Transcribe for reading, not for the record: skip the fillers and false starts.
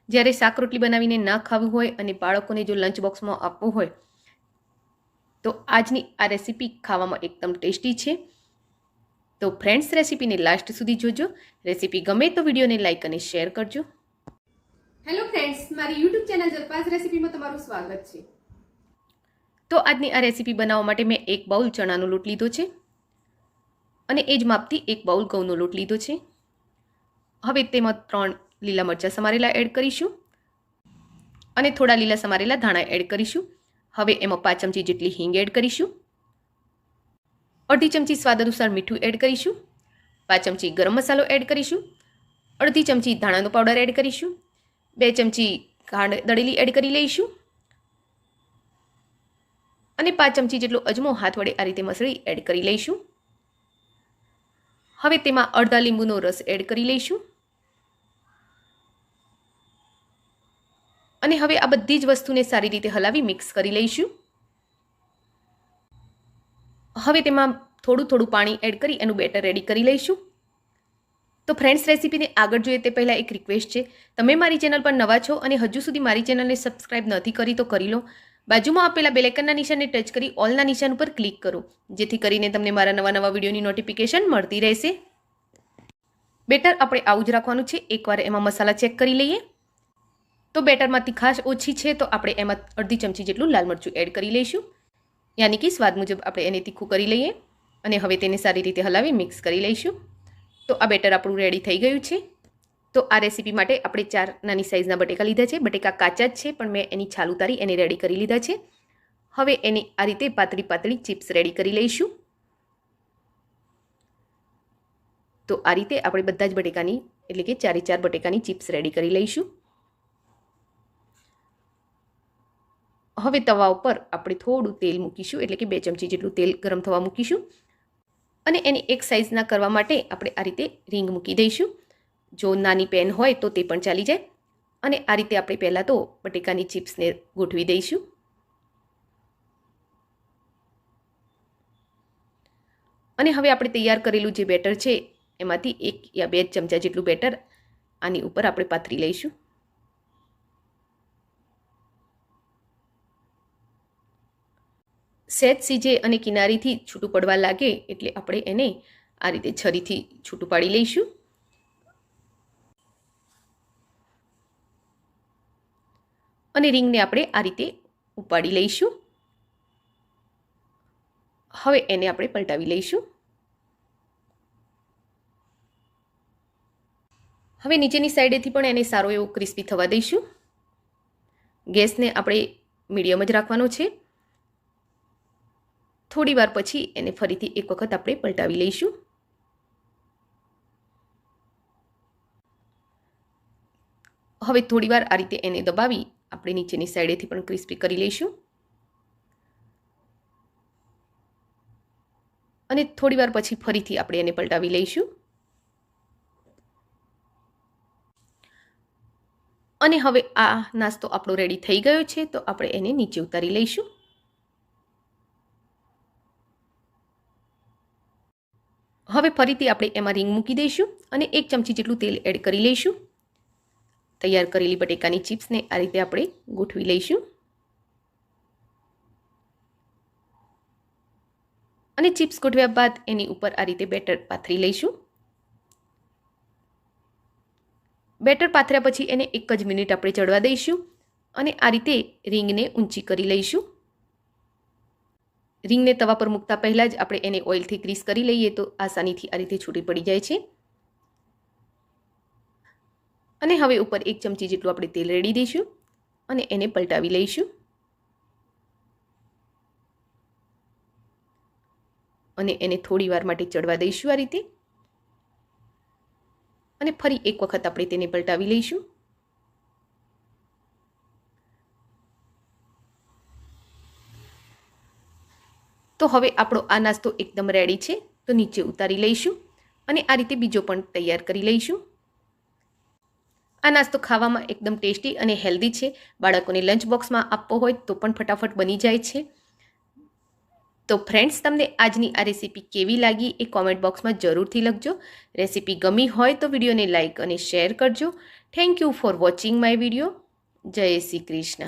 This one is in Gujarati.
જ્યારે શાક રોટલી બનાવીને ના ખાવું હોય અને બાળકોને જો લંચ બોક્સમાં આપવું હોય તો આજની આ રેસીપી ખાવામાં એકદમ ટેસ્ટી છે. તો ફ્રેન્ડ્સ, રેસીપીને લાસ્ટ સુધી જોજો. રેસીપી ગમે તો વિડીયોને લાઇક અને શેર કરજો. હેલો ફ્રેન્ડ્સ, મારી યુટ્યુબ ચેનલ જલપાસ રેસીપીમાં તમારું સ્વાગત છે. તો આજની આ રેસીપી બનાવવા માટે મેં 1 બાઉલ ચણાનો લોટ લીધો છે અને એ જ માપથી 1 બાઉલ ઘઉંનો લોટ લીધો છે. હવે તેમાં 3 લીલા મરચાં સમારેલા એડ કરીશું અને થોડા લીલા સમારેલા ધાણા એડ કરીશું. હવે એમાં 5 ચમચી જેટલી હિંગ એડ કરીશું. અડધી ચમચી સ્વાદ અનુસાર મીઠું એડ કરીશું. 5 ચમચી ગરમ મસાલો એડ કરીશું. અડધી ચમચી ધાણાનો પાવડર એડ કરીશું. 2 ચમચી ખાંડ દળેલી એડ કરી લઈશું અને 5 ચમચી જેટલો અજમો હાથ વડે આ રીતે મસળી એડ કરી લઈશું. હવે તેમાં અડધા લીંબુનો રસ એડ કરી લઈશું અને હવે આ બધી જ વસ્તુને સારી રીતે હલાવી મિક્સ કરી લઈશું. હવે તેમાં થોડું પાણી એડ કરી એનું બેટર રેડી કરી લઈશું. તો ફ્રેન્ડ્સ, રેસીપીને આગળ જોઈએ તે પહેલાં એક રિક્વેસ્ટ છે. તમે મારી ચેનલ પર નવા છો અને હજુ સુધી મારી ચેનલને સબસ્ક્રાઇબ નથી કરી તો કરી લો. બાજુમાં આપેલા બેલ આઇકનના નિશાનને ટચ કરી ઓલના નિશાન ઉપર ક્લિક કરો, જેથી કરીને તમને મારા નવા વિડીયોની નોટિફિકેશન મળતી રહેશે. બેટર આપણે આવું જ રાખવાનું છે. એકવાર એમાં મસાલા ચેક કરી લઈએ. તો બેટરમાં તીખાશ ઓછી છે તો આપણે એમાં અડધી ચમચી જેટલું લાલ મરચું એડ કરી લઈશું, યાની કે સ્વાદ મુજબ આપણે એને તીખું કરી લઈએ અને હવે તેને સારી રીતે હલાવી મિક્સ કરી લઈશું. તો આ બેટર આપણું રેડી થઈ ગયું છે. તો આ રેસીપી માટે આપણે 4 નાની સાઇઝના બટેકા લીધા છે. બટેકા કાચા જ છે પણ મેં એની છાલ ઉતારી એને રેડી કરી લીધા છે. હવે એની આ રીતે પાતળી ચિપ્સ રેડી કરી લઈશું. તો આ રીતે આપણે બધા જ બટેકાની એટલે કે 4 બટેકાની ચિપ્સ રેડી કરી લઈશું. હવે તવા ઉપર આપણે થોડું તેલ મૂકીશું, એટલે કે 2 ચમચી જેટલું તેલ ગરમ થવા મૂકીશું અને એની એક સાઇઝના કરવા માટે આપણે આ રીતે રીંગ મૂકી દઈશું. જો નાની પેન હોય તો તે પણ ચાલી જાય. અને આ રીતે આપણે પહેલાં તો બટેકાની ચિપ્સને ગોઠવી દઈશું. અને હવે આપણે તૈયાર કરેલું જે બેટર છે એમાંથી 1 યા 2 ચમચા જેટલું બેટર આની ઉપર આપણે પાથરી લઈશું. સહેજ સીજે અને કિનારીથી છૂટું પડવા લાગે એટલે આપણે એને આ રીતે છરીથી છૂટું પાડી લઈશું. અને રીંગને આપણે આ રીતે ઉપાડી લઈશું. હવે એને આપણે પલટાવી લઈશું. હવે નીચેની સાઈડેથી પણ એને સારો એવો ક્રિસ્પી થવા દઈશું. ગેસને આપણે મીડિયમ જ રાખવાનો છે. થોડી વાર પછી એને ફરીથી એક વખત આપણે પલટાવી લઈશું. હવે થોડી વાર આ રીતે એને દબાવી આપણે નીચેની સાઈડેથી પણ ક્રિસ્પી કરી લઈશું અને થોડી વાર પછી ફરીથી આપણે એને પલટાવી લઈશું. અને હવે આ નાસ્તો આપણો રેડી થઈ ગયો છે તો આપણે એને નીચે ઉતારી લઈશું. હવે ફરીથી આપણે એમાં રીંગ મૂકી દઈશું અને 1 ચમચી જેટલું તેલ એડ કરી લઈશું. તૈયાર કરેલી બટેકાની ચિપ્સને આ રીતે આપણે ગોઠવી લઈશું અને ચિપ્સ ગોઠવ્યા બાદ એની ઉપર આ રીતે બેટર પાથરી લઈશું. બેટર પાથર્યા પછી એને 1 જ મિનિટ આપણે ચડવા દઈશું અને આ રીતે રીંગને ઊંચી કરી લઈશું. રીંગને તવા પર મૂકતા પહેલાં જ આપણે એને ઓઇલથી ગ્રીસ કરી લઈએ તો આસાનીથી આ રીતે છૂટી પડી જાય છે. અને હવે ઉપર 1 ચમચી જેટલું આપણે તેલ રેડી દઈશું અને એને પલટાવી લઈશું અને એને થોડી વાર માટે ચડવા દઈશું આ રીતે અને ફરી એક વખત આપણે તેને પલટાવી લઈશું. તો હવે આપણો આ નાસ્તો એકદમ રેડી છે. તો નીચે ઉતારી લઈશું અને આ રીતે બીજો પણ તૈયાર કરી લઈશું. આ નાસ્તો ખાવામાં એકદમ ટેસ્ટી અને હેલ્ધી છે. બાળકોને લંચ બોક્સમાં આપવો હોય તો પણ ફટાફટ બની જાય છે. તો ફ્રેન્ડ્સ, તમને આજની આ રેસીપી કેવી લાગી એ કોમેન્ટ બોક્સમાં જરૂરથી લખજો. રેસીપી ગમી હોય તો વિડીયોને લાઇક અને શેર કરજો. Thank you for watching my video. જય શ્રી કૃષ્ણ.